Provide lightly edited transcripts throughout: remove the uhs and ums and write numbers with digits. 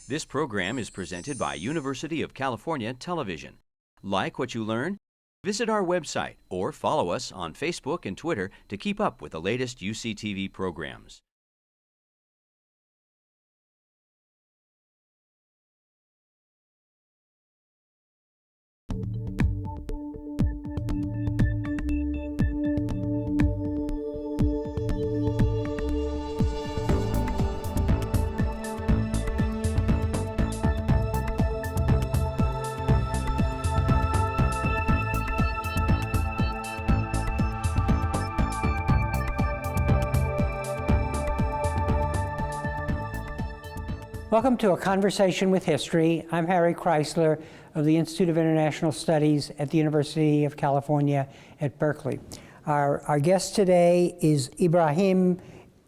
This program is presented by University of California Television. Like what you learn? Visit our website or follow us on Facebook and Twitter to keep up with the latest UCTV programs. Welcome to A Conversation with History. I'm Harry Chrysler of the Institute of International Studies at the University of California at Berkeley. Our guest today is Ibrahim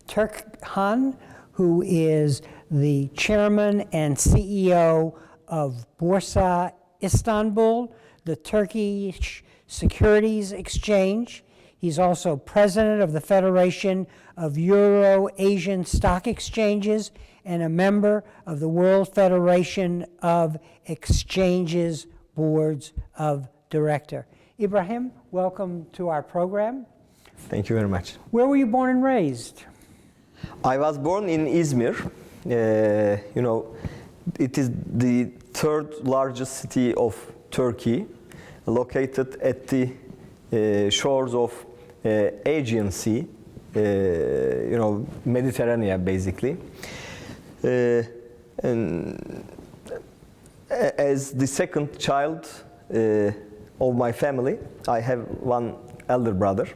Turhan, who is the chairman and CEO of Borsa Istanbul, the Turkish Securities Exchange. He's also president of the Federation of Euro-Asian Stock Exchanges and a member of the World Federation of Exchanges Boards of Director. Ibrahim, welcome to our program. Thank you very much. Where were you born and raised? I was born in Izmir. It is the third largest city of Turkey, located at the shores of Aegean Sea, Mediterranean basically. And as the second child of my family, I have one elder brother.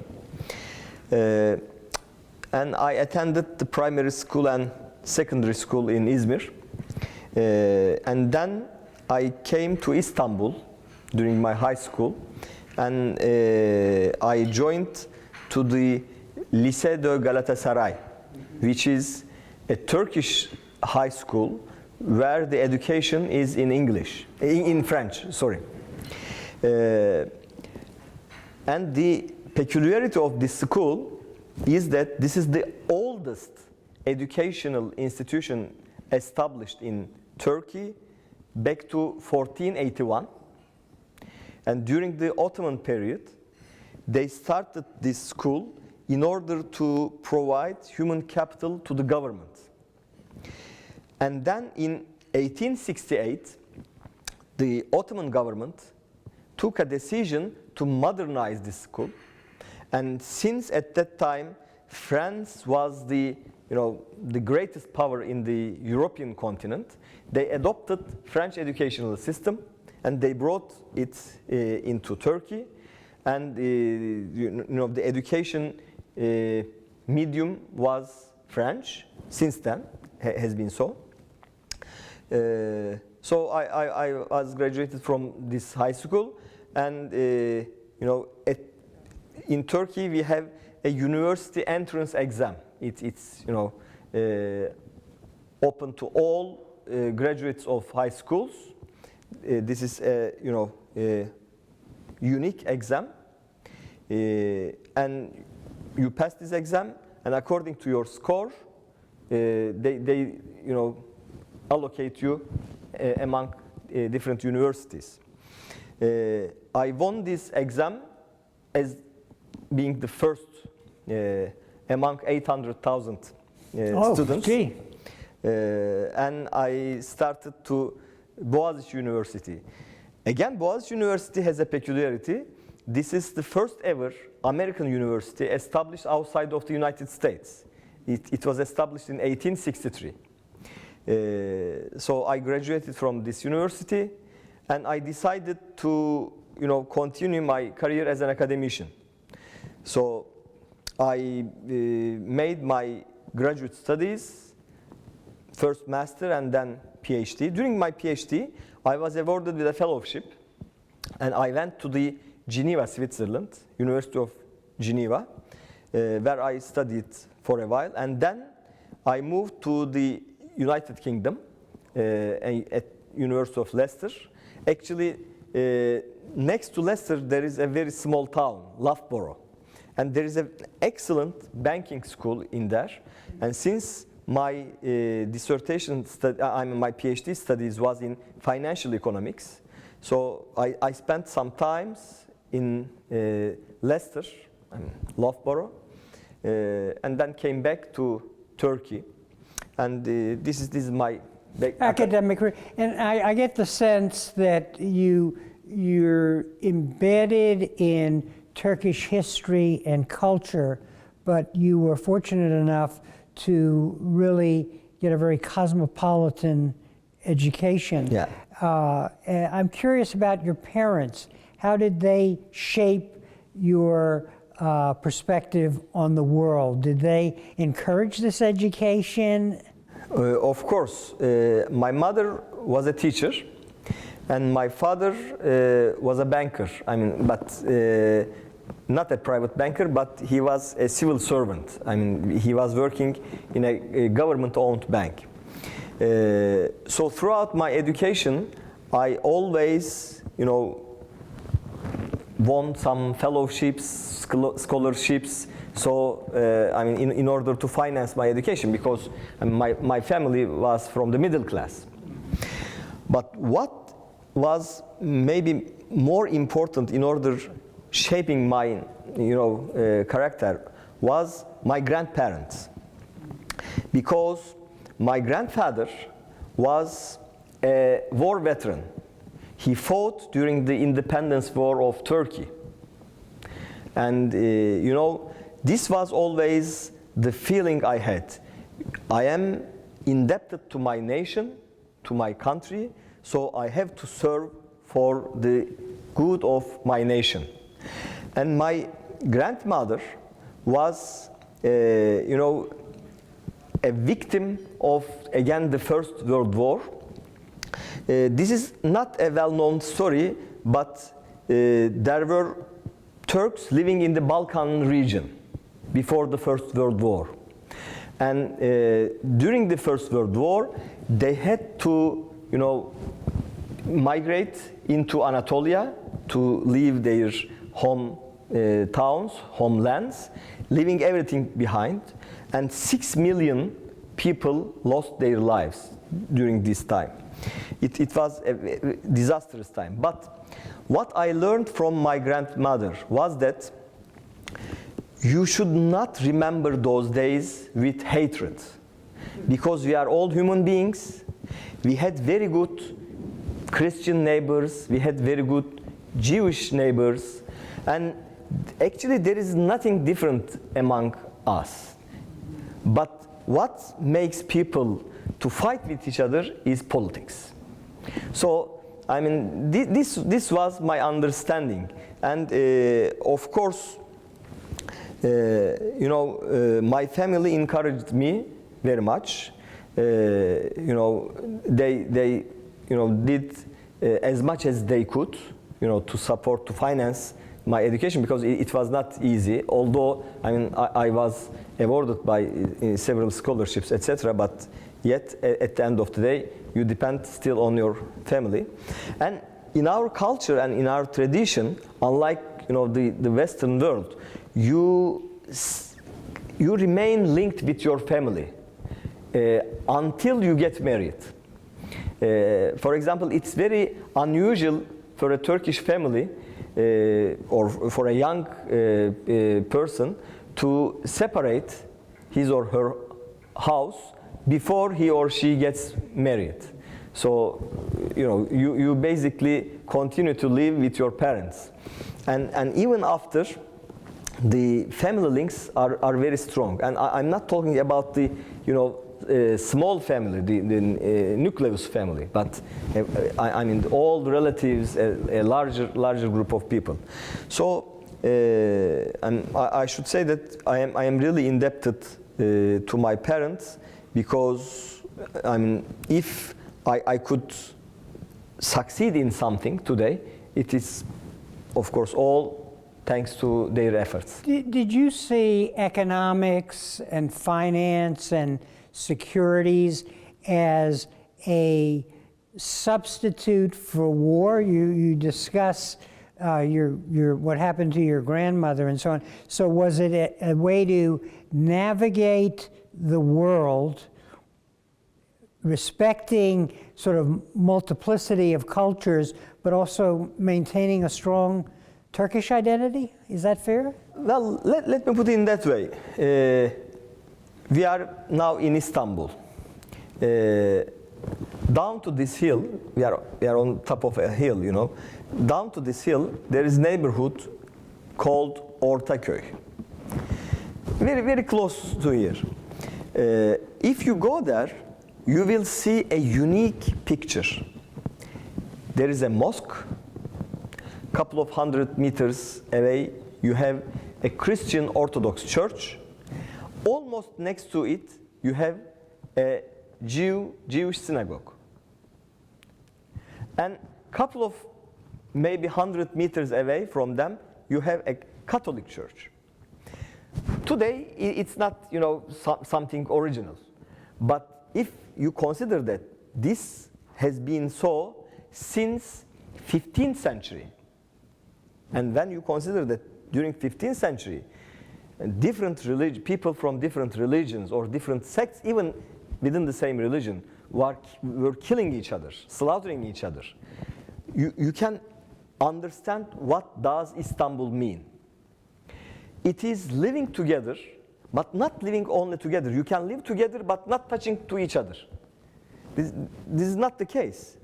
And I attended the primary school and secondary school in Izmir. And then I came to Istanbul during my high school. And I joined to the Lycée de Galatasaray, which is a Turkish high school where the education is in French. And the peculiarity of this school is that this is the oldest educational institution established in Turkey back to 1481. And during the Ottoman period, they started this school in order to provide human capital to the government. And then in 1868, the Ottoman government took a decision to modernize this school. And since at that time, France was the greatest power in the European continent, they adopted French educational system and they brought it into Turkey. And the education medium was French. Since then, has been so. So I was graduated from this high school, and in Turkey we have a university entrance exam. It's open to all graduates of high schools. This is a unique exam, and you pass this exam, and according to your score, they allocate you among different universities. I won this exam as being the first among 800,000 students. Gee. And I started to Boğaziçi University. Again, Boğaziçi University has a peculiarity. This is the first ever American university established outside of the United States. It was established in 1863. So I graduated from this university, and I decided to continue my career as an academician. So I made my graduate studies, first master and then PhD. During my PhD, I was awarded with a fellowship, and I went to the Geneva, Switzerland, University of Geneva, where I studied for a while, and then I moved to the United Kingdom at University of Leicester. Actually, next to Leicester, there is a very small town, Loughborough, and there is an excellent banking school in there. And since my dissertation my PhD studies was in financial economics. So I spent some time in Leicester, Loughborough, and then came back to Turkey. And this is my academic career. And I get the sense that you're embedded in Turkish history and culture, but you were fortunate enough to really get a very cosmopolitan education. Yeah. I'm curious about your parents. How did they shape your perspective on the world? Did they encourage this education? Of course. My mother was a teacher, and my father was a banker. But not a private banker, but he was a civil servant. He was working in a government-owned bank. So throughout my education, I always, won some fellowships, scholarships. So, in order to finance my education, because my family was from the middle class. But what was maybe more important in order shaping my, character was my grandparents, because my grandfather was a war veteran. He fought during the independence war of Turkey. And, this was always the feeling I had. I am indebted to my nation, to my country, so I have to serve for the good of my nation. And my grandmother was, a victim of, again, the First World War. This is not a well-known story, but there were Turks living in the Balkan region before the First World War. And during the First World War, they had to, migrate into Anatolia to leave their home towns, homelands, leaving everything behind. And 6 million people lost their lives during this time. It was a disastrous time. But what I learned from my grandmother was that you should not remember those days with hatred, because we are all human beings. We had very good Christian neighbors, we had very good Jewish neighbors, and actually there is nothing different among us. But what makes people to fight with each other is politics. So, this was my understanding. And of course, my family encouraged me very much. They did as much as they could, to support, to finance my education, because it was not easy. Although I was awarded by several scholarships, etc. But yet, at the end of the day, you depend still on your family. And in our culture and in our tradition, unlike the Western world, you remain linked with your family until you get married. For example, it's very unusual for a Turkish family or for a young person to separate his or her house before he or she gets married. So, you basically continue to live with your parents. And even after, the family links are very strong. And I'm not talking about the, small family, the nucleus family, but all the relatives, a larger group of people. So, I should say that I am really indebted to my parents, because if I could succeed in something today, it is, of course, all thanks to their efforts. Did you see economics and finance and securities as a substitute for war? You discuss what happened to your grandmother and so on. So was it a way to navigate the world respecting sort of multiplicity of cultures, but also maintaining a strong Turkish identity? Is that fair? Well, let me put it in that way. We are now in Istanbul. Down to this hill, we are on top of a hill, you know. Down to this hill, there is a neighborhood called Ortaköy. Very, very close to here. If you go there, you will see a unique picture. There is a mosque. Couple of 100 meters away, you have a Christian Orthodox church. Almost next to it, you have a Jewish synagogue. And couple of maybe 100 meters away from them, you have a Catholic church. Today, it's not, you know, something original. But if you consider that this has been so since 15th century, and when you consider that during 15th century, people from different religions or different sects, even within the same religion, were killing each other, slaughtering each other. You can understand what does Istanbul mean. It is living together, but not living only together. You can live together, but not touching to each other. This is not the case.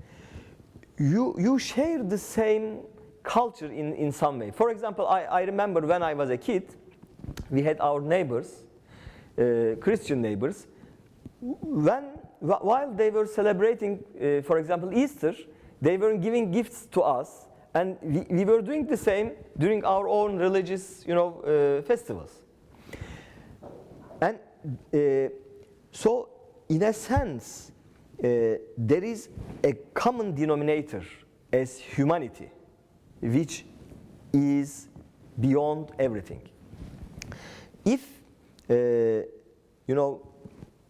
You share the same culture in some way. For example, I remember when I was a kid, we had our neighbors, Christian neighbors. While they were celebrating, for example, Easter, they were giving gifts to us, and we were doing the same during our own religious, you know, festivals. And so, in a sense, there is a common denominator as humanity, which is beyond everything. If you know,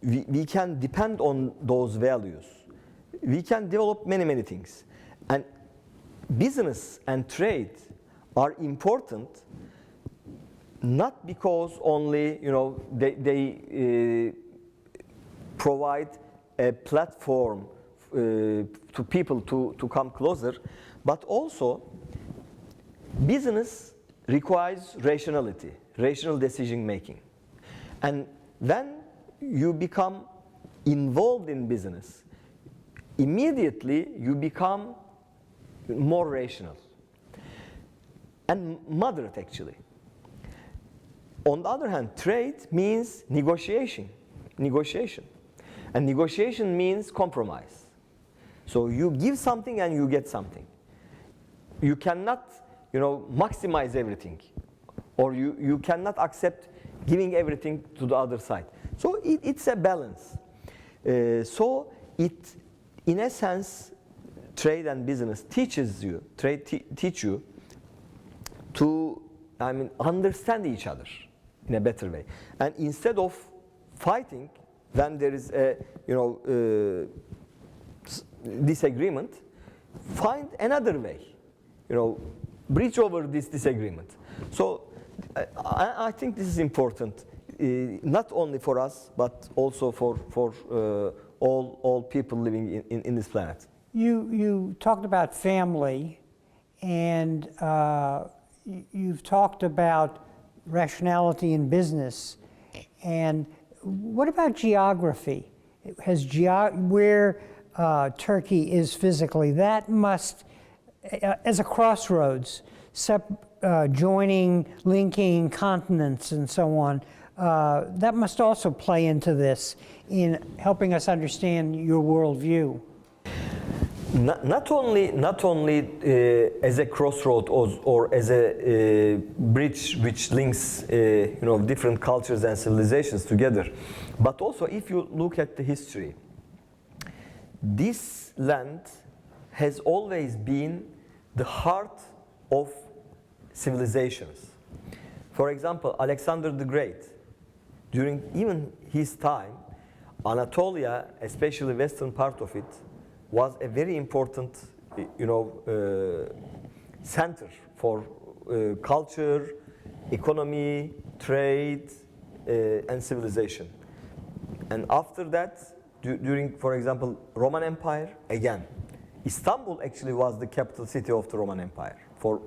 we can depend on those values, we can develop many things. And business and trade are important, not because only, you know, they provide a platform to people to come closer, but also business requires rationality, rational decision making. And when you become involved in business, immediately you become more rational and moderate, actually. On the other hand, trade means negotiation. And negotiation means compromise. So you give something and you get something. You cannot, you know, maximize everything, or you cannot accept giving everything to the other side. So it's a balance. So it, in a sense, trade and business teach you to, I mean, understand each other in a better way. And instead of fighting when there is a, you know, disagreement, find another way, you know, bridge over this disagreement. So I think this is important, not only for us, but also for all people living in this planet. You talked about family, and you've talked about rationality in business. And what about geography? Where Turkey is physically, that must, as a crossroads, joining, linking continents and so on, that must also play into this in helping us understand your worldview. Not only as a crossroad or as a bridge which links you know, different cultures and civilizations together, but also if you look at the history, this land has always been the heart of civilizations. For example, Alexander the Great, during even his time, Anatolia, especially western part of it, was a very important, you know, center for culture, economy, trade, and civilization. And after that, during, for example, Roman Empire, again, Istanbul actually was the capital city of the Roman Empire for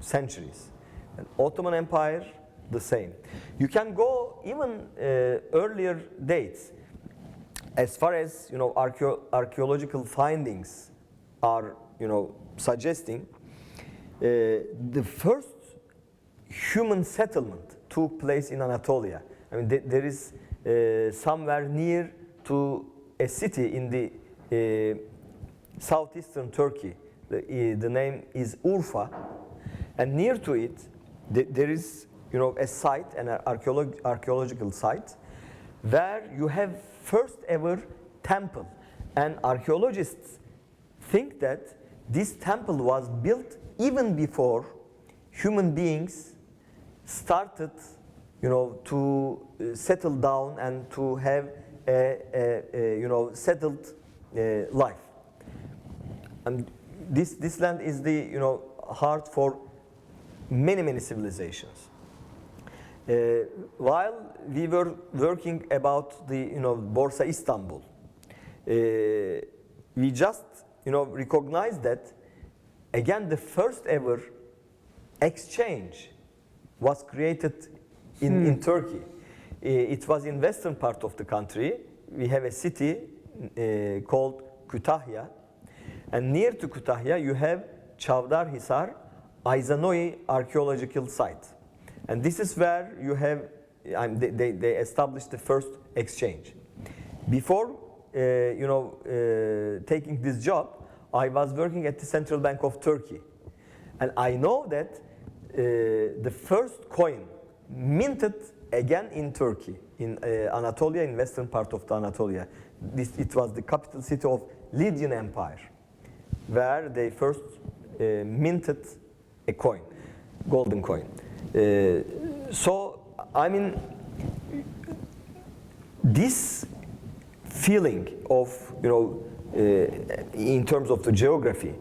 centuries. And Ottoman Empire, the same. You can go even earlier dates. As far as archaeological findings are suggesting, the first human settlement took place in Anatolia. I mean, there is somewhere near to a city in the southeastern Turkey. The name is Urfa, and near to it, there is a site, an archaeological site, where you have first ever temple, and archaeologists think that this temple was built even before human beings started to settle down and to have a settled life. And this land is the heart for many civilizations. While we were working about the Borsa Istanbul, we just recognized that again the first ever exchange was created in Turkey. It was in western part of the country. We have a city called Kütahya, and near to Kütahya you have Çavdarhisar Ayzanoi archaeological site. And this is where you have, they established the first exchange. Before, taking this job, I was working at the Central Bank of Turkey. And I know that the first coin minted again in Turkey, in Anatolia, in western part of the Anatolia. It was the capital city of Lydian Empire, where they first minted a coin, golden coin. So, I mean, this feeling of, in terms of the geography,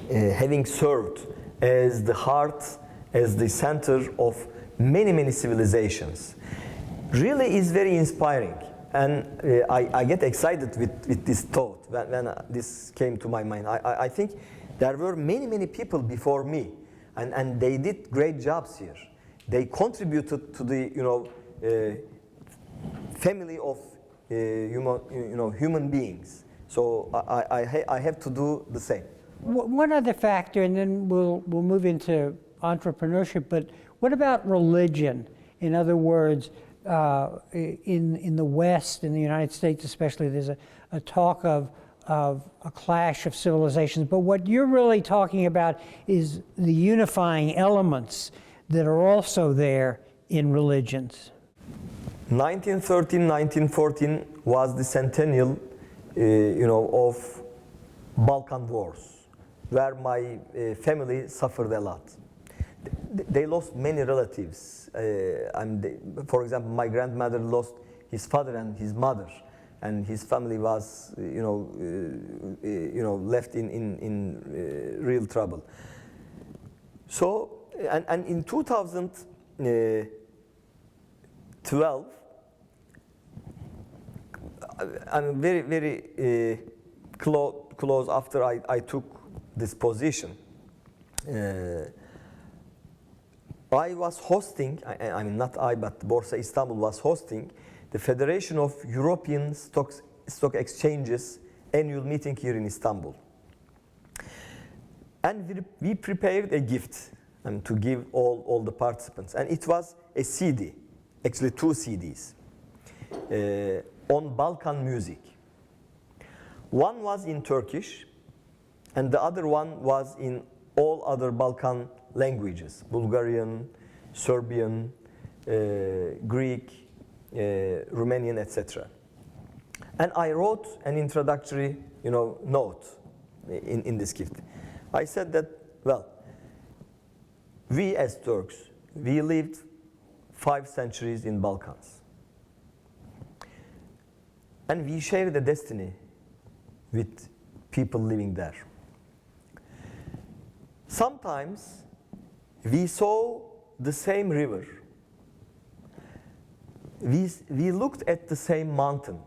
having served as the heart, as the center of many civilizations, really is very inspiring. And I get excited with this thought when this came to my mind. I think there were many people before me, and they did great jobs here. They contributed to the family of human beings. So I have to do the same. One other factor, and then we'll move into entrepreneurship. But what about religion? In other words, in the West, in the United States especially, there's a talk of a clash of civilizations. But what you're really talking about is the unifying elements that are also there in religions. 1913, 1914 was the centennial, of Balkan Wars, where my family suffered a lot. They lost many relatives. For example, my grandmother lost his father and his mother, and his family was, left in real trouble. So, and in 2012, I'm very close after I took this position. I was hosting, I mean not I, but Borsa Istanbul was hosting the Federation of European Stock Exchanges annual meeting here in Istanbul. And we prepared a gift to give all the participants. And it was a CD, actually 2 CDs, on Balkan music. One was in Turkish, and the other one was in all other Balkan languages: Bulgarian, Serbian, Greek, Romanian, etc. And I wrote an introductory, note in this gift. I said that, well, we as Turks, we lived 5 centuries in Balkans, and we share the destiny with people living there. Sometimes we saw the same river. We looked at the same mountain.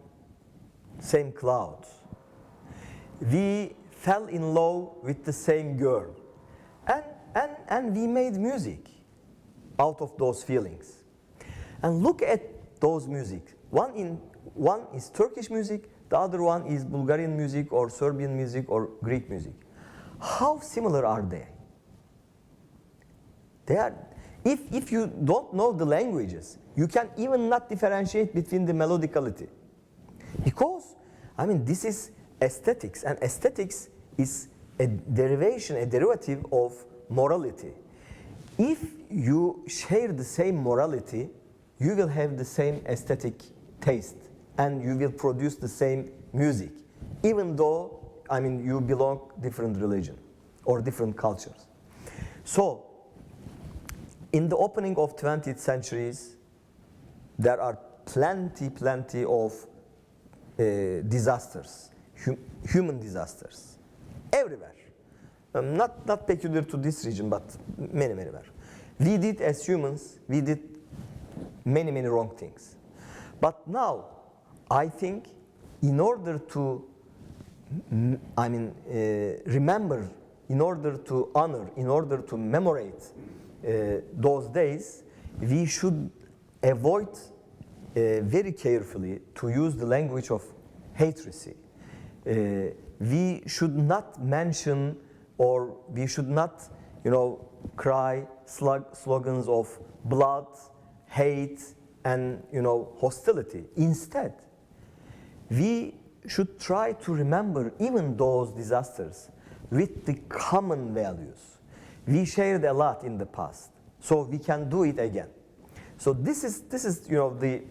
same clouds. We fell in love with the same girl. And we made music out of those feelings. And look at those music. One is Turkish music, the other one is Bulgarian music or Serbian music or Greek music. How similar are they? They are, if you don't know the languages, you can even not differentiate between the melodicality. Because, I mean, this is aesthetics, and aesthetics is a derivation, a derivative of morality. If you share the same morality, you will have the same aesthetic taste, and you will produce the same music, even though, I mean, you belong different religion or different cultures. So, in the opening of 20th centuries, there are plenty of disasters, human disasters, everywhere. Not peculiar to this region, but many where. We did, as humans, we did many wrong things. But now, I think, in order to, remember, in order to honor, in order to commemorate those days, we should avoid very carefully to use the language of hatred. We should not mention, or we should not, cry slogans of blood, hate, and hostility. Instead, we should try to remember even those disasters with the common values. We shared a lot in the past, so we can do it again. So this is the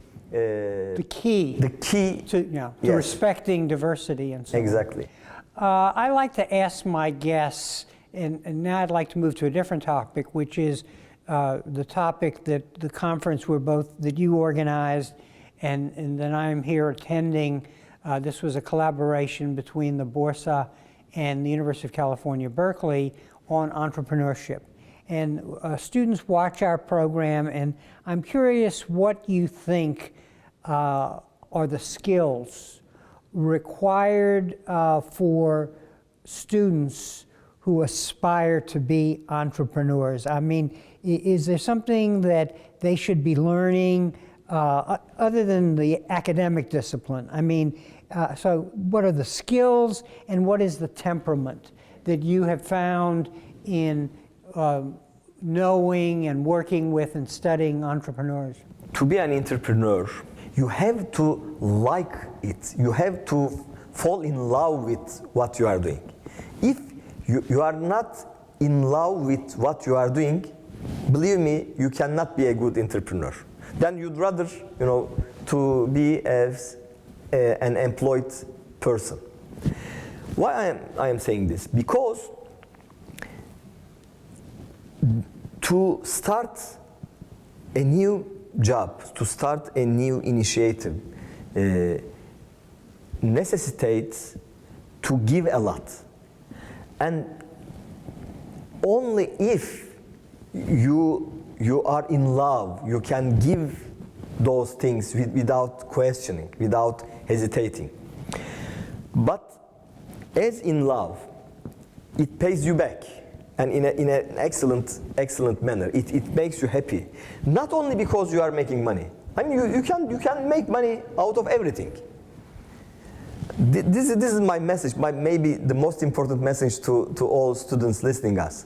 key. The key to yes. respecting diversity and so on. Exactly. I like to ask my guests, and now I'd like to move to a different topic, which is the topic that the conference that you organized and that I'm here attending. This was a collaboration between the Borsa and the University of California, Berkeley, on entrepreneurship. And students watch our program, and I'm curious what you think are the skills required for students who aspire to be entrepreneurs. I mean, is there something that they should be learning other than the academic discipline? I mean, so what are the skills and what is the temperament that you have found in knowing and working with and studying entrepreneurs? To be an entrepreneur, you have to like it. You have to fall in love with what you are doing. If you are not in love with what you are doing, believe me, you cannot be a good entrepreneur. Then you'd rather, to be as an employed person. Why I am saying this? Because to start a new job, to start a new initiative, necessitates to give a lot. And only if you are in love, you can give those things without questioning, without hesitating. But as in love, it pays you back, and in an excellent manner. It makes you happy, not only because you are making money. I mean, you can make money out of everything. This is my message, maybe the most important message to all students listening us.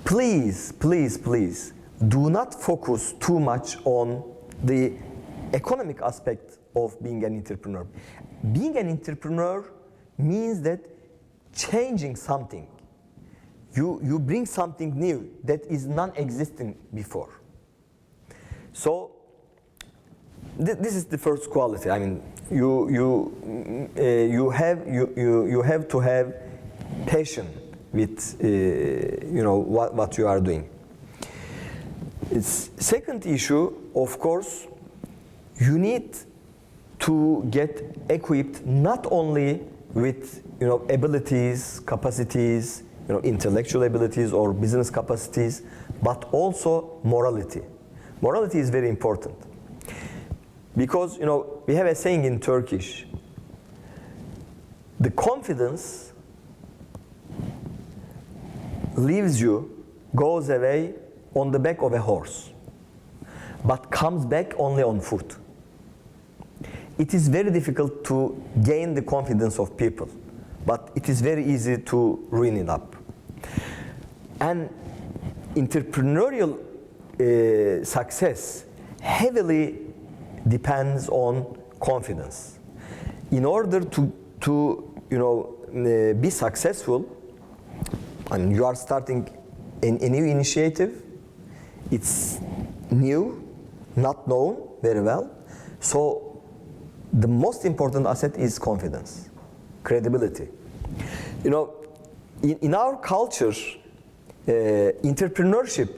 Please, do not focus too much on the economic aspect of being an entrepreneur. Being an entrepreneur means that changing something. You bring something new that is non-existent before. So this is the first quality. I mean, you have to have passion with what you are doing. Second issue, of course, you need to get equipped not only with abilities, capacities, intellectual abilities or business capacities, but also morality. Morality is very important. Because we have a saying in Turkish, the confidence leaves you, goes away on the back of a horse, but comes back only on foot. It is very difficult to gain the confidence of people, but it is very easy to ruin it up. And entrepreneurial success heavily depends on confidence. In order to be successful, and you are starting a new initiative, it's new, not known very well, so the most important asset is confidence, credibility. In our culture, entrepreneurship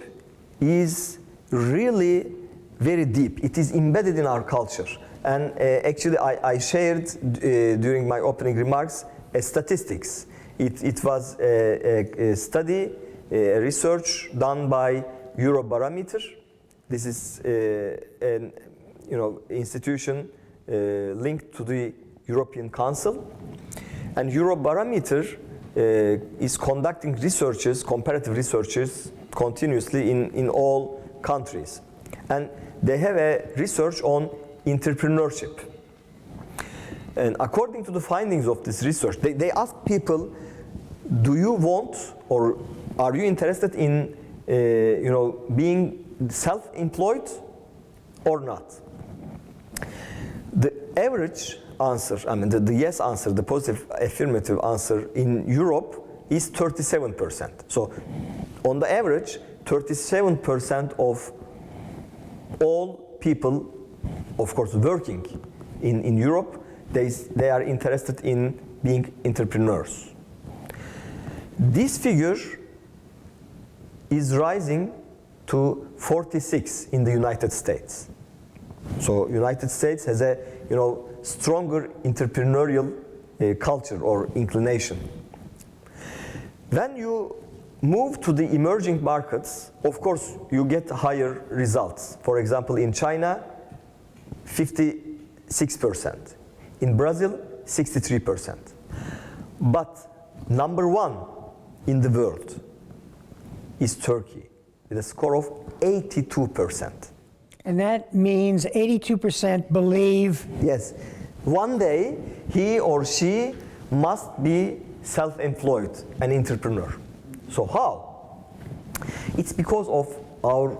is really very deep. It is embedded in our culture. And actually, I shared during my opening remarks statistics. It was a study, a research done by Eurobarometer. This is an institution linked to the European Council. And Eurobarometer is conducting researches, comparative researches, continuously in all countries. And they have a research on entrepreneurship. And according to the findings of this research, they ask people, do you want or are you interested in being self-employed or not? The average answer, the yes answer, the positive affirmative answer in Europe is 37%. So on the average, 37% of all people, of course, working in Europe, they are interested in being entrepreneurs. This figure is rising to 46 in the United States. So United States has a stronger entrepreneurial culture or inclination. When you move to the emerging markets, of course, you get higher results. For example, in China, 56%. In Brazil, 63%. But number one in the world is Turkey, with a score of 82%. And that means 82% believe. Yes. One day, he or she must be self-employed, an entrepreneur. So how? It's because of our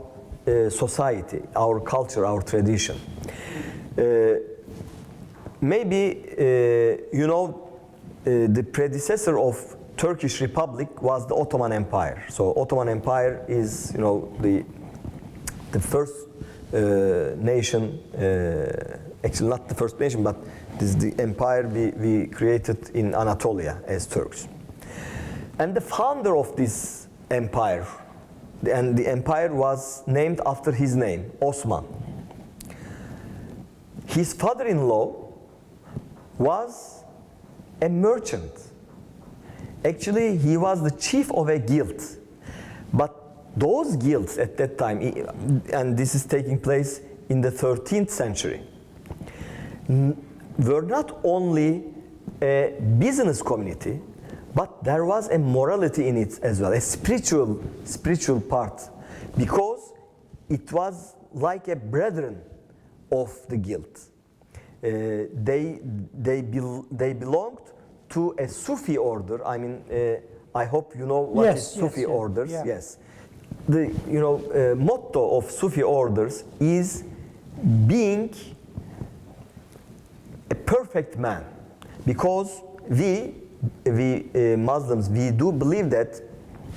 society, our culture, our tradition. Maybe the predecessor of Turkish Republic was the Ottoman Empire. So Ottoman Empire is the first nation, actually not the first nation, but this is the empire we created in Anatolia as Turks. And the founder of this empire, and the empire was named after his name, Osman. His father-in-law was a merchant. Actually, he was the chief of a guild. But those guilds at that time, and this is taking place in the 13th century, were not only a business community, but there was a morality in it as well, a spiritual part, because it was like a brethren of the guild. They belonged to a Sufi order. I hope you know what is Sufi orders. Yeah. Yes. The motto of Sufi orders is being a perfect man, because we Muslims, we do believe that,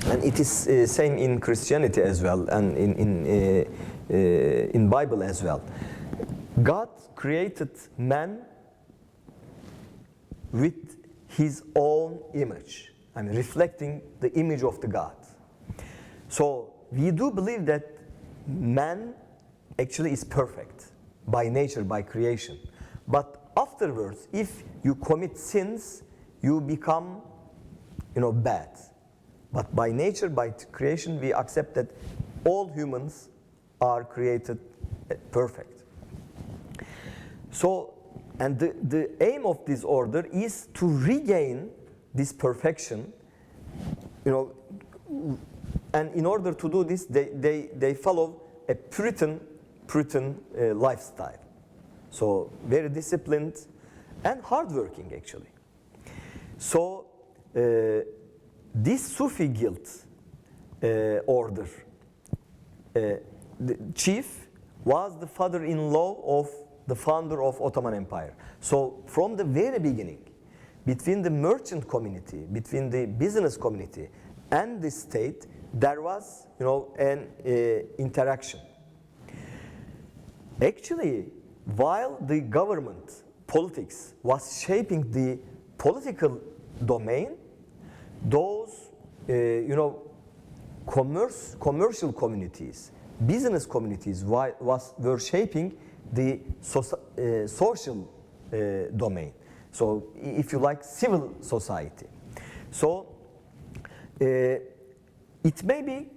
and it is same in Christianity as well, and in Bible as well. God created man with his own image, reflecting the image of the God. So we do believe that man actually is perfect by nature, by creation. But afterwards, if you commit sins, you become, bad. But by nature, by creation, we accept that all humans are created perfect. So And the aim of this order is to regain this perfection, you know, and in order to do this, they follow a Puritan lifestyle. So very disciplined and hardworking, actually. So this Sufi guild order, the chief was the father-in-law of the founder of Ottoman Empire. So from the very beginning, between the merchant community, between the business community and the state, there was, you know, an interaction. Actually, while the government politics was shaping the political domain, those, you know, commercial communities, business communities were shaping the social domain. So, if you like, civil society. So, it may be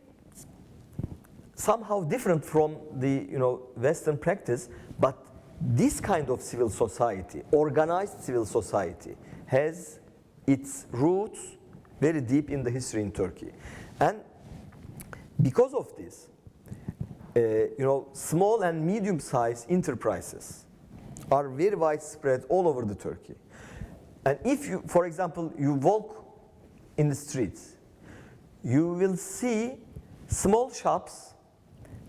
somehow different from the, you know, Western practice, but this kind of civil society, organized civil society, has its roots very deep in the history in Turkey. And because of this, you know, small and medium-sized enterprises are very widespread all over the Turkey. And if you, for example, you walk in the streets, you will see small shops,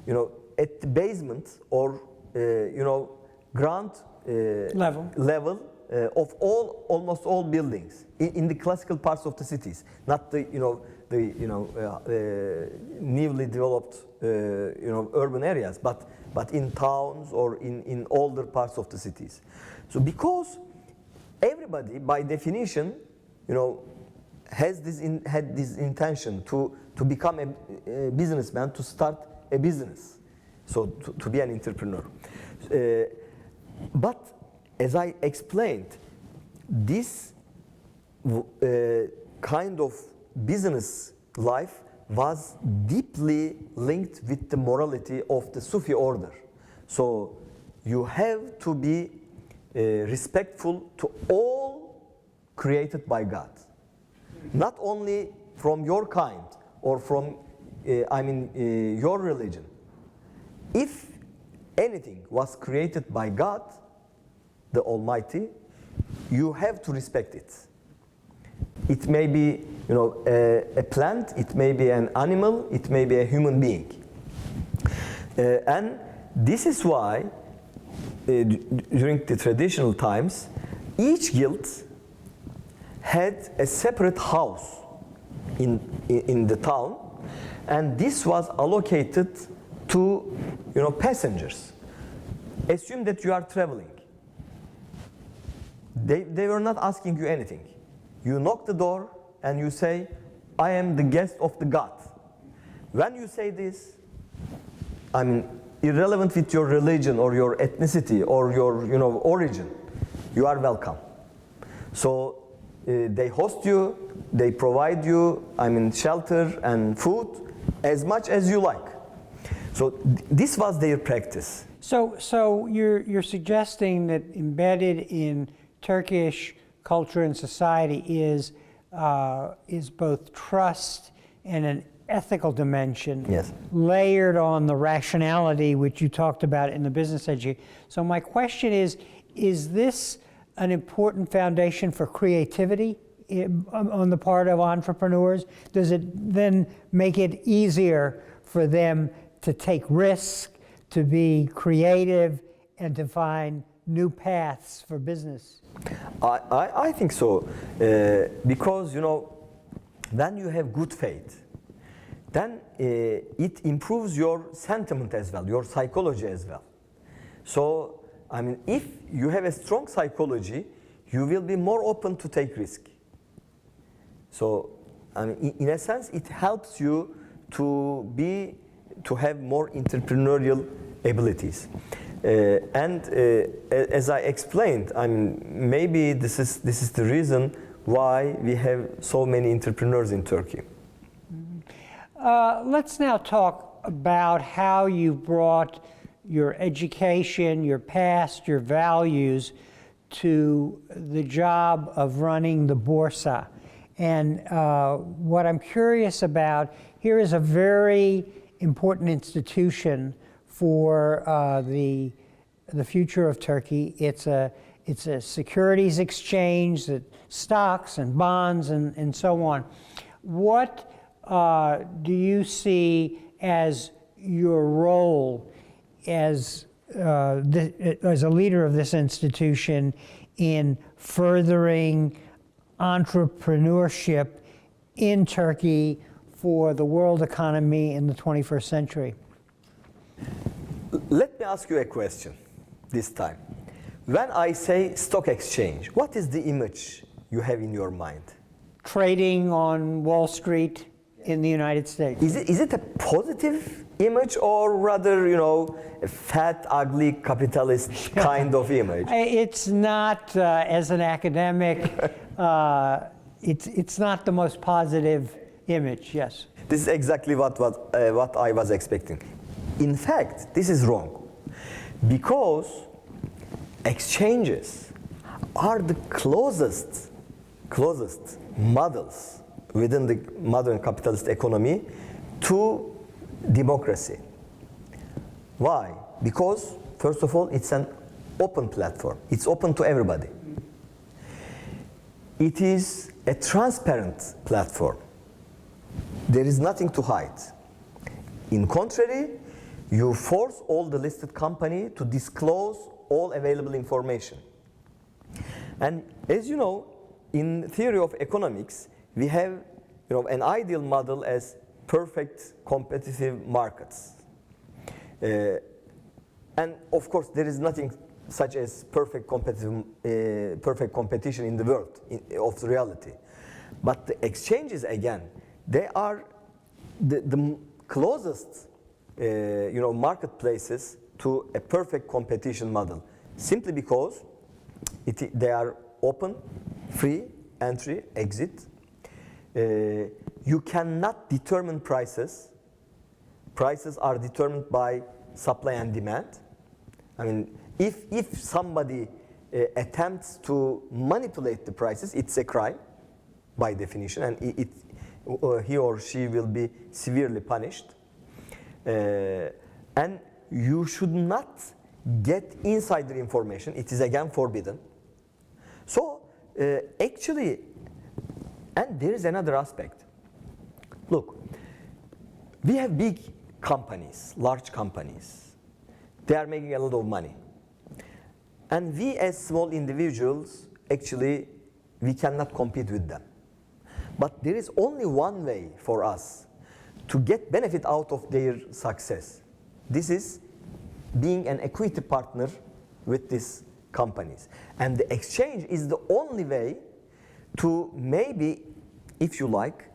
you know, at the basement or, you know, ground level of almost all buildings in the classical parts of the cities, not the, you know, newly developed, you know, urban areas, but in towns or in older parts of the cities. So because everybody, by definition, you know, had this intention to become a businessman, to start a business, so to be an entrepreneur. But as I explained, this kind of business life was deeply linked with the morality of the Sufi order. So you have to be respectful to all created by God. Not only from your kind or from, your religion. If anything was created by God, the Almighty, you have to respect it. It may be, you know, a plant, it may be an animal, it may be a human being. And this is why, during the traditional times, each guild had a separate house in the town, and this was allocated to, you know, passengers. Assume that you are traveling. They were not asking you anything. You knock the door and you say, I am the guest of the God. When you say this, irrelevant with your religion or your ethnicity or your, you know, origin, you are welcome. So they host you, they provide you, shelter and food as much as you like. So this was their practice. So you're suggesting that embedded in Turkish culture and society is both trust and an ethical dimension, yes, layered on the rationality which you talked about in the business education. So my question is this an important foundation for creativity on the part of entrepreneurs? Does it then make it easier for them to take risks, to be creative, and to find new paths for business? I think so, because, you know, when you have good faith, then it improves your sentiment as well, your psychology as well. So, if you have a strong psychology, you will be more open to take risk. So, in a sense, it helps you to have more entrepreneurial abilities. And as I explained, maybe this is the reason why we have so many entrepreneurs in Turkey. Let's now talk about how you brought your education, your past, your values to the job of running the Borsa. And what I'm curious about, here is a very important institution for the future of Turkey. It's a securities exchange, that stocks and bonds and so on. What do you see as your role as a leader of this institution in furthering entrepreneurship in Turkey for the world economy in the 21st century? Let me ask you a question this time. When I say stock exchange, what is the image you have in your mind? Trading on Wall Street in the United States. Is it a positive image, or rather, a fat, ugly, capitalist kind of image? It's not, as an academic, it's not the most positive image, yes. This is exactly what I was expecting. In fact, this is wrong, because exchanges are the closest models within the modern capitalist economy to democracy. Why? Because, first of all, it's an open platform. It's open to everybody. It is a transparent platform. There is nothing to hide. In contrary, you force all the listed company to disclose all available information. And as you know, in theory of economics, we have an ideal model as perfect competitive markets. And of course, there is nothing such as perfect competition in the world of reality. But the exchanges, again, they are the closest marketplaces to a perfect competition model, simply because they are open, free entry, exit. You cannot determine prices. Prices are determined by supply and demand. I mean, if somebody attempts to manipulate the prices, it's a crime by definition, and he or she will be severely punished. And you should not get insider information. It is again forbidden. So actually, and there is another aspect. Look, we have big companies, large companies. They are making a lot of money. And we as small individuals, actually, we cannot compete with them. But there is only one way for us to get benefit out of their success. This is being an equity partner with these companies. And the exchange is the only way to maybe, if you like,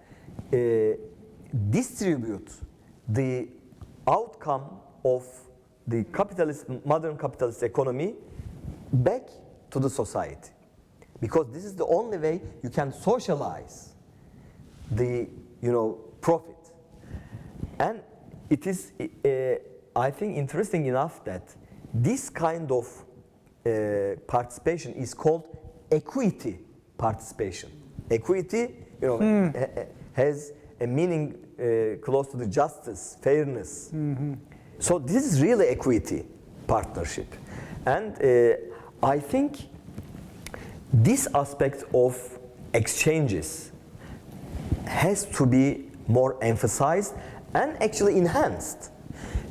distribute the outcome of the modern capitalist economy back to the society. Because this is the only way you can socialize the profit. And it is, I think, interesting enough that this kind of participation is called equity participation. Equity, has a meaning close to the justice, fairness. Mm-hmm. So this is really equity partnership. And I think this aspect of exchanges has to be more emphasized and actually enhanced,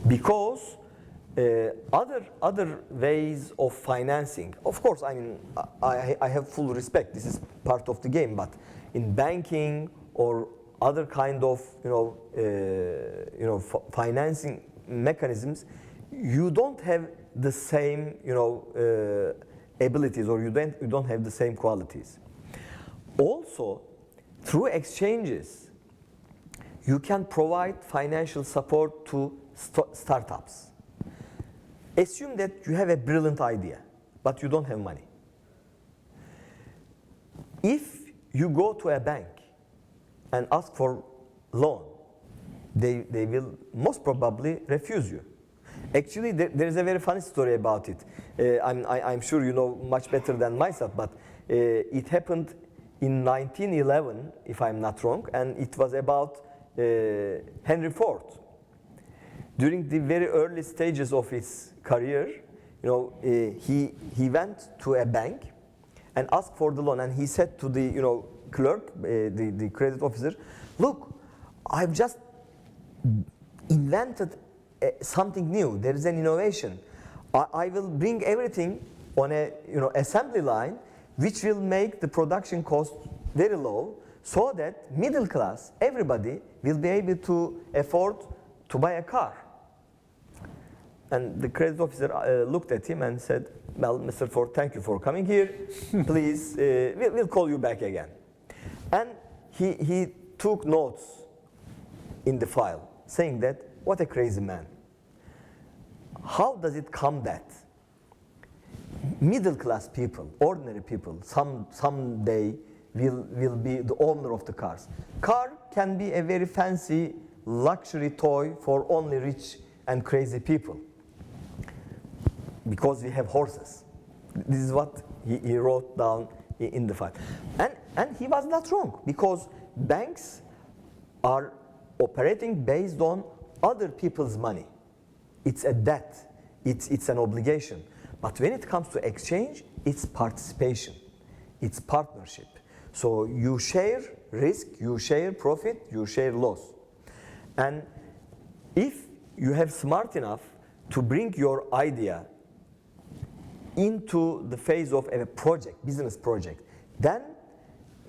because other ways of financing, of course, I mean, I have full respect, this is part of the game, but in banking or other kind of financing mechanisms, you don't have the same abilities, or you don't have the same qualities. Also, through exchanges, you can provide financial support to startups. Assume that you have a brilliant idea, but you don't have money. If you go to a bank and ask for loan, they will most probably refuse you. Actually, there is a very funny story about it. I'm sure you know much better than myself, but it happened in 1911, if I'm not wrong, and it was about Henry Ford. During the very early stages of his career, you know, he went to a bank and asked for the loan, and he said to the clerk, the credit officer, "Look, I've just invented something new. There is an innovation. I will bring everything on a assembly line, which will make the production cost very low, so that middle class, everybody will be able to afford to buy a car." And the credit officer looked at him and said, "Well, Mr. Ford, thank you for coming here. Please, we'll call you back again." And he took notes in the file, saying that, "What a crazy man. How does it come that middle class people, ordinary people, someday will be the owner of the cars? Car can be a very fancy luxury toy for only rich and crazy people, because we have horses." This is what he wrote down in the file. And he was not wrong, because banks are operating based on other people's money. It's a debt, it's an obligation. But when it comes to exchange, it's participation, it's partnership. So you share risk, you share profit, you share loss. And if you have smart enough to bring your idea into the phase of a project, business project, then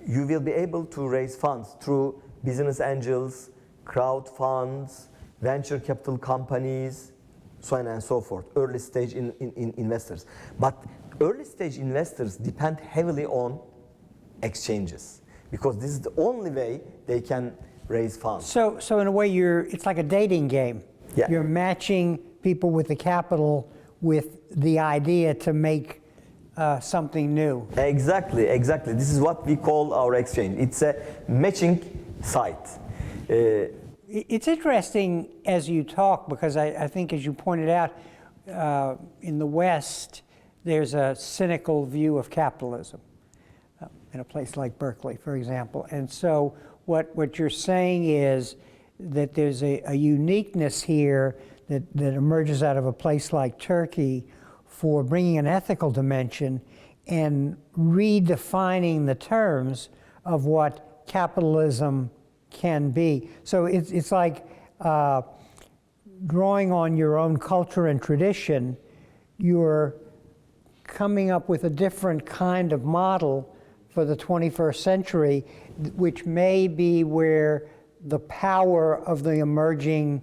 you will be able to raise funds through business angels, crowd funds, venture capital companies, so on and so forth, early stage investors. But early stage investors depend heavily on exchanges, because this is the only way they can raise funds. So in a way, it's like a dating game. Yeah. You're matching people with the capital with the idea to make something new. Exactly. This is what we call our exchange. It's a matching site. It's interesting as you talk, because I think, as you pointed out, in the West, there's a cynical view of capitalism in a place like Berkeley, for example. And so what you're saying is that there's a uniqueness here that emerges out of a place like Turkey for bringing an ethical dimension and redefining the terms of what capitalism can be. So it's like drawing on your own culture and tradition, you're coming up with a different kind of model for the 21st century, which may be where the power of the emerging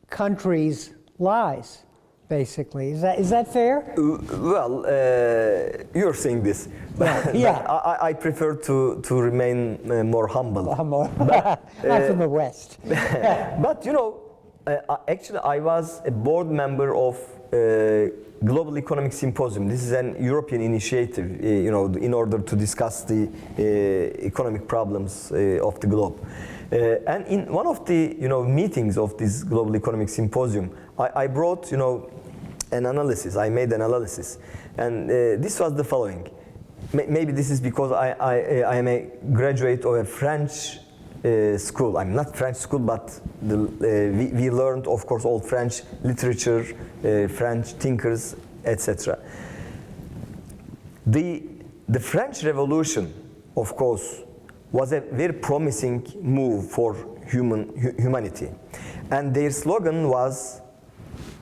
countries lies, basically. Is that fair? Well, you're saying this. Yeah. But I prefer to remain more humble. But, I'm from the West. But actually I was a board member of Global Economic Symposium. This is an European initiative, in order to discuss the economic problems of the globe. And in one of the meetings of this Global Economic Symposium, I brought an analysis. I made an analysis, and this was the following. Maybe this is because I am a graduate of a French school. I'm not French school, but we learned, of course, all French literature, French thinkers, etc. The French Revolution, of course, was a very promising move for humanity, and their slogan was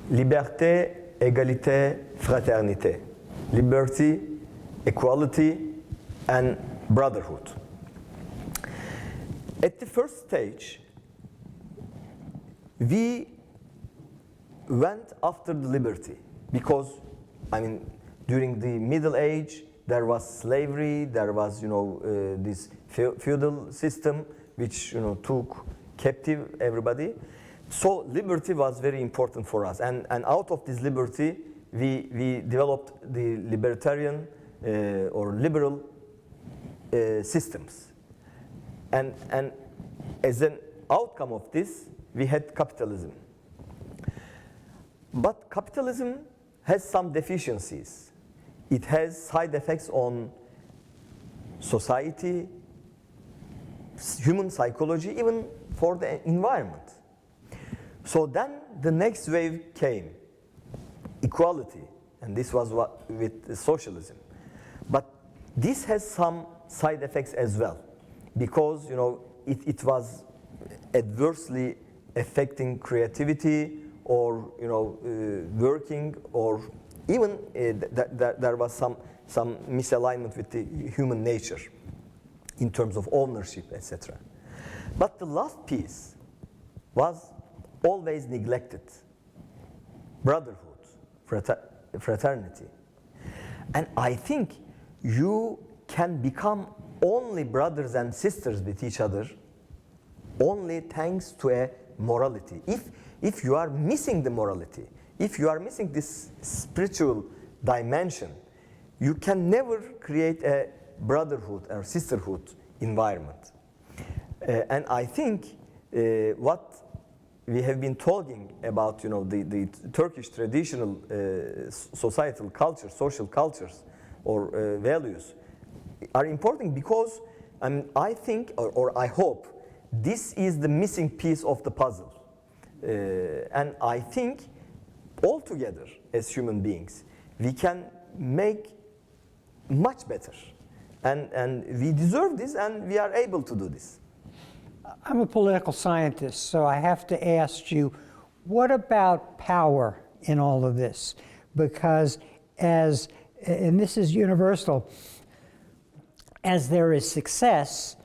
"Liberté, égalité, fraternité." Liberty, equality, and brotherhood. At the first stage, we went after the liberty because, during the Middle Age, there was slavery, there was, this feudal system which, took captive everybody. So liberty was very important for us, and out of this liberty, we developed the libertarian or liberal systems. And as an outcome of this, we had capitalism. But capitalism has some deficiencies. It has side effects on society, human psychology, even for the environment. So then the next wave came, equality, and this was what with socialism. But this has some side effects as well, because it was adversely affecting creativity, or working, or even there was some misalignment with the human nature in terms of ownership, etc. But the last piece was always neglected: brotherhood, fraternity. And I think you can become only brothers and sisters with each other only thanks to a morality. If you are missing the morality, if you are missing this spiritual dimension, you can never create a brotherhood or sisterhood environment. And I think what we have been talking about, the Turkish traditional societal culture, social cultures, or values are important, because I think, or I hope, this is the missing piece of the puzzle. And I think all together as human beings, we can make much better. And we deserve this, and we are able to do this. I'm a political scientist, so I have to ask you, what about power in all of this? Because and this is universal, as there is success,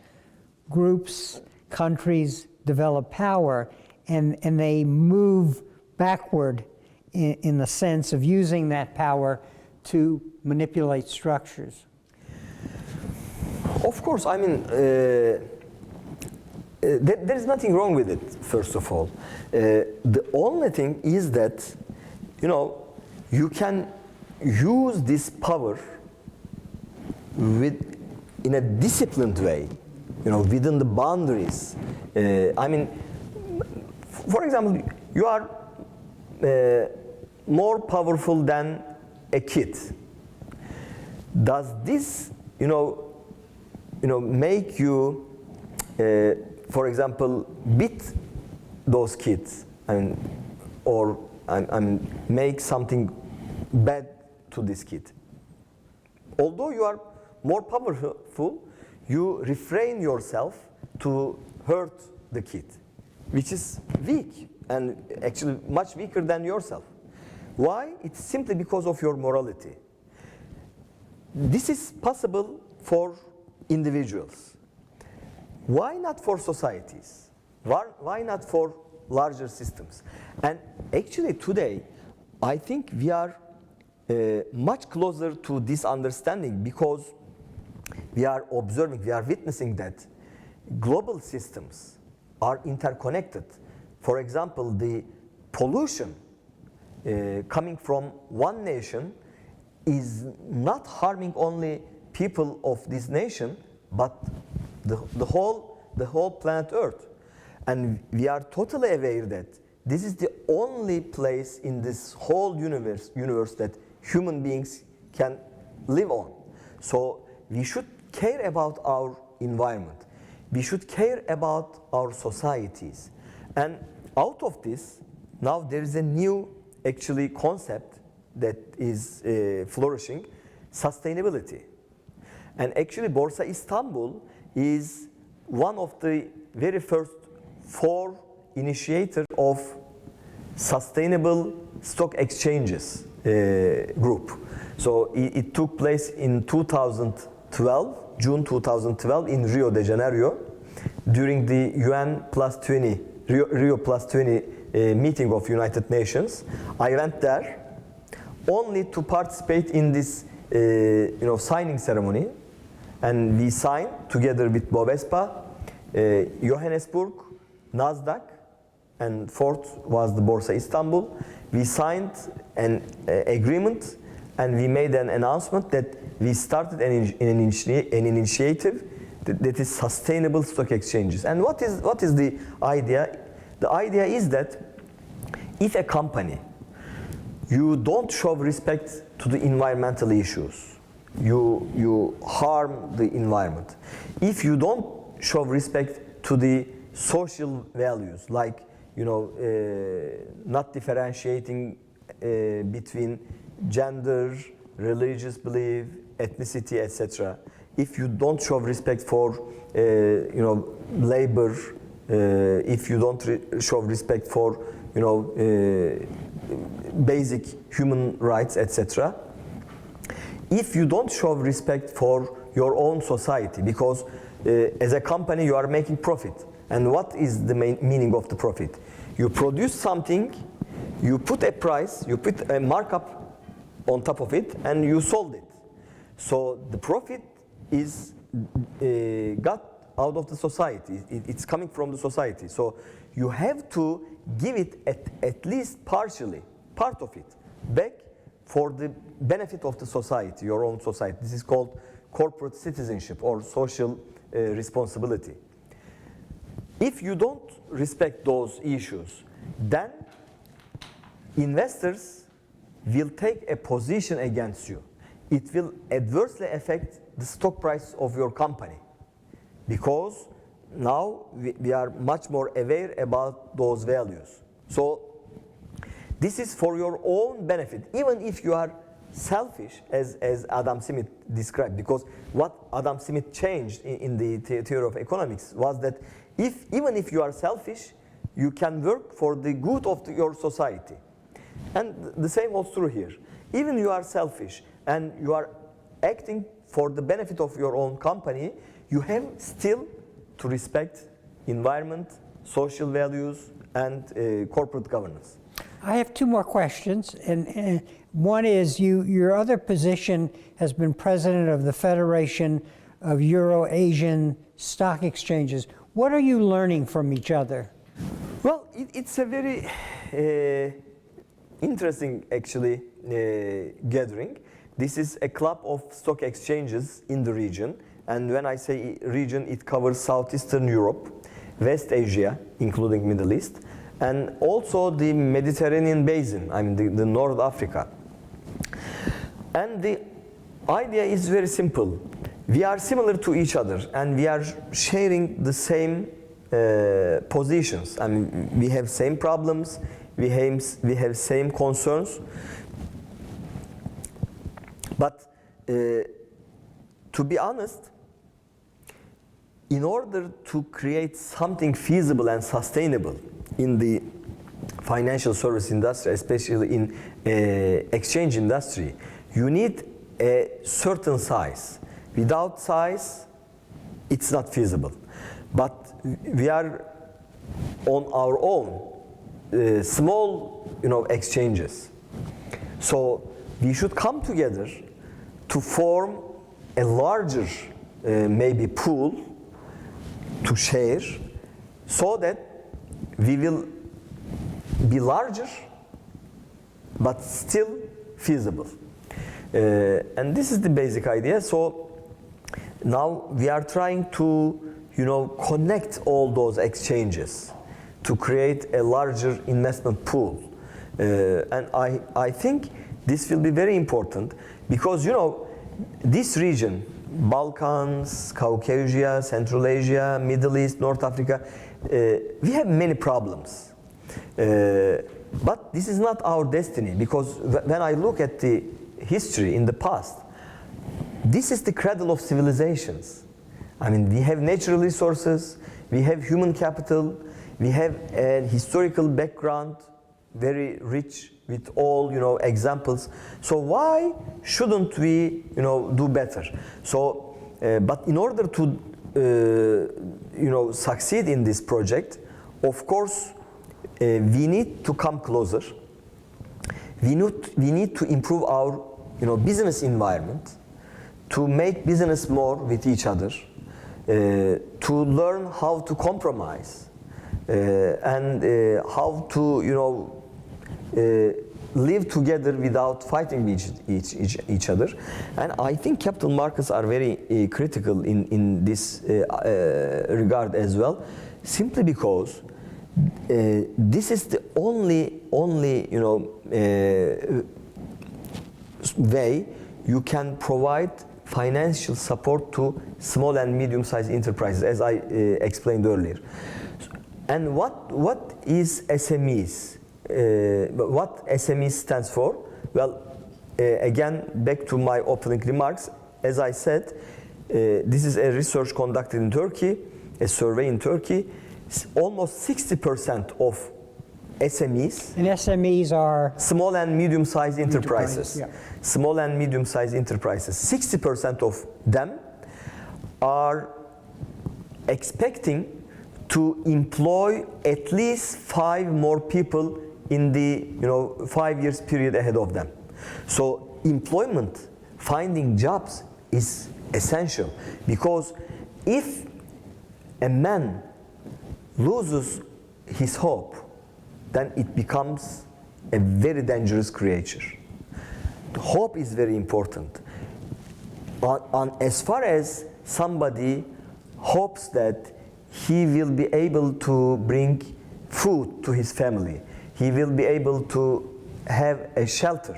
groups, countries develop power, and they move backward in the sense of using that power to manipulate structures. Of course, there is nothing wrong with it, first of all. The only thing is that, you can use this power in a disciplined way, within the boundaries. For example, you are more powerful than a kid. Does this, make you, for example, beat those kids, or make something bad to this kid? Although you are more powerful, you refrain yourself to hurt the kid, which is weak and actually much weaker than yourself. Why? It's simply because of your morality. This is possible for individuals. Why not for societies? Why not for larger systems? And actually today, I think we are much closer to this understanding, because we are observing, we are witnessing that global systems are interconnected. For example, the pollution coming from one nation is not harming only people of this nation, but the whole planet Earth. And we are totally aware that this is the only place in this whole universe that human beings can live on. So we should care about our environment. We should care about our societies. And out of this, now there is a new actually concept that is flourishing: sustainability. And actually Borsa Istanbul is one of the very first 4 initiators of sustainable stock exchanges group. So it took place in 2012, June 2012, in Rio de Janeiro, during the UN plus 20, Rio plus 20 meeting of United Nations. I went there only to participate in this signing ceremony, and we signed together with Bovespa, Johannesburg, Nasdaq, and fourth was the Borsa Istanbul. We signed an agreement, and we made an announcement that we started an initiative that is sustainable stock exchanges. And what is the idea? The idea is that if a company you don't show respect to the environmental issues. You harm the environment. If you don't show respect to the social values, like not differentiating between gender, religious belief, ethnicity, etc. If you don't show respect for labor, if you don't show respect for basic human rights, etc. If you don't show respect for your own society, because as a company you are making profit, and what is the main meaning of the profit? You produce something, you put a price, you put a markup on top of it, and you sold it. So the profit is got out of the society. It's coming from the society. So you have to give it at least partially, part of it, back for the benefit of the society, your own society. This is called corporate citizenship or social responsibility. If you don't respect those issues, then investors will take a position against you. It will adversely affect the stock price of your company, because now we are much more aware about those values. So this is for your own benefit, even if you are selfish, as Adam Smith described, because what Adam Smith changed in the theory of economics was that even if you are selfish, you can work for the good of your society. And the same holds true here. Even you are selfish and you are acting for the benefit of your own company, you have still to respect environment, social values, and corporate governance. I have two more questions, and one is your other position has been president of the Federation of Euro-Asian Stock Exchanges. What are you learning from each other? Well, it's a very interesting, actually, gathering. This is a club of stock exchanges in the region, and when I say region, it covers Southeastern Europe, West Asia, including Middle East, and also the Mediterranean basin, I mean the North Africa. And the idea is very simple. We are similar to each other, and we are sharing the same positions. I mean, we have same problems, we have same concerns. But to be honest, in order to create something feasible and sustainable in the financial service industry, especially in exchange industry, you need a certain size. Without size, it's not feasible. But we are on our own, small, exchanges. So we should come together to form a larger, maybe pool to share, so that we will be larger, but still feasible. And this is the basic idea. So now we are trying to, connect all those exchanges to create a larger investment pool. And I think this will be very important, because, this region, Balkans, Caucasia, Central Asia, Middle East, North Africa, we have many problems. But this is not our destiny, because when I look at the history in the past, this is the cradle of civilizations. I mean, we have natural resources, we have human capital, we have a historical background, very rich with all, examples. So why shouldn't we, do better? So, but in order to, succeed in this project, of course, we need to come closer. We need to improve our, business environment, to make business more with each other, to learn how to compromise, and how to, live together without fighting each other. And I think capital markets are very critical in this regard as well, simply because This is the only way you can provide financial support to small and medium-sized enterprises, as I explained earlier. And what is SMEs? What SMEs stands for? Well, again, back to my opening remarks, as I said, this is a research conducted in Turkey, a survey in Turkey. Almost 60% of SMEs. And SMEs are? Small and medium-sized enterprises. Yeah. Small and medium-sized enterprises. 60% of them are expecting to employ at least 5 more people in the 5 years period ahead of them. So employment, finding jobs is essential, because if a man loses his hope, then it becomes a very dangerous creature. The hope is very important. As far as somebody hopes that he will be able to bring food to his family, he will be able to have a shelter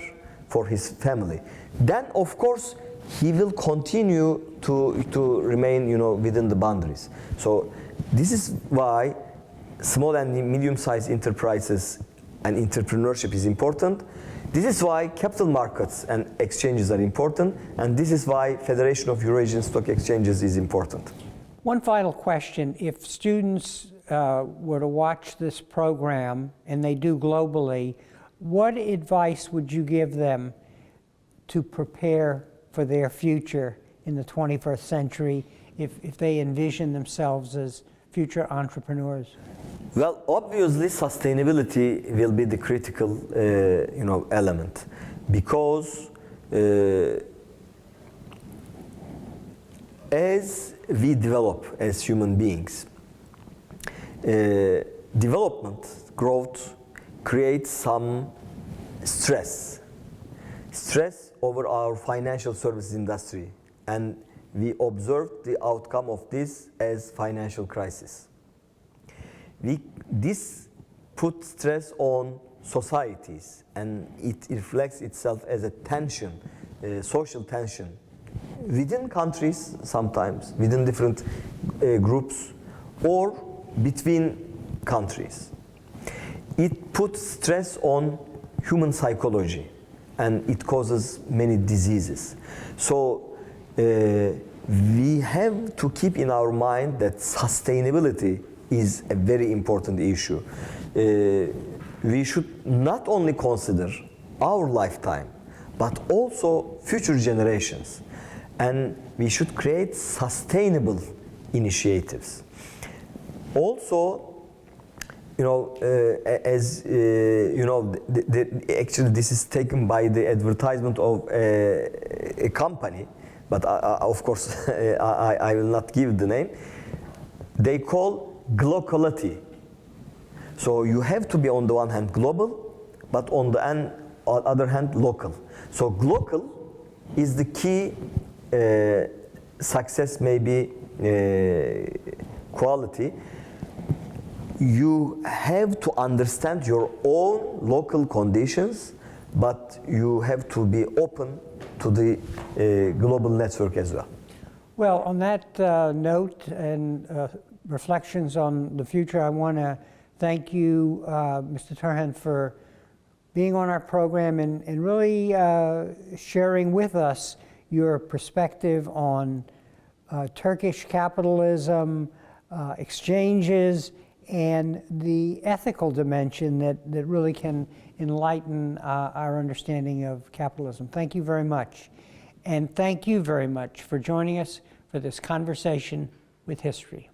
for his family, then of course he will continue to remain within the boundaries. So this is why small and medium-sized enterprises and entrepreneurship is important. This is why capital markets and exchanges are important, and this is why Federation of Eurasian Stock Exchanges is important. One final question. If students were to watch this program, and they do globally, what advice would you give them to prepare for their future in the 21st century if they envision themselves as future entrepreneurs? Well, obviously sustainability will be the critical element, because as we develop as human beings, development, growth creates some stress over our financial services industry, and we observed the outcome of this as financial crisis. This puts stress on societies, and it reflects itself as a tension, social tension, within countries sometimes, within different groups, or between countries. It puts stress on human psychology, and it causes many diseases. So we have to keep in our mind that sustainability is a very important issue. We should not only consider our lifetime, but also future generations. And we should create sustainable initiatives. Also, actually this is taken by the advertisement of a company, but of course I will not give the name. They call glocality. So you have to be on the one hand global, but on the other hand local. So glocal is the key success, maybe quality. You have to understand your own local conditions, but you have to be open to the global network as well. Well, on that note and reflections on the future, I want to thank you, Mr. Turhan, for being on our program and really sharing with us your perspective on Turkish capitalism, exchanges, and the ethical dimension that really can enlighten our understanding of capitalism. Thank you very much. And thank you very much for joining us for this conversation with history.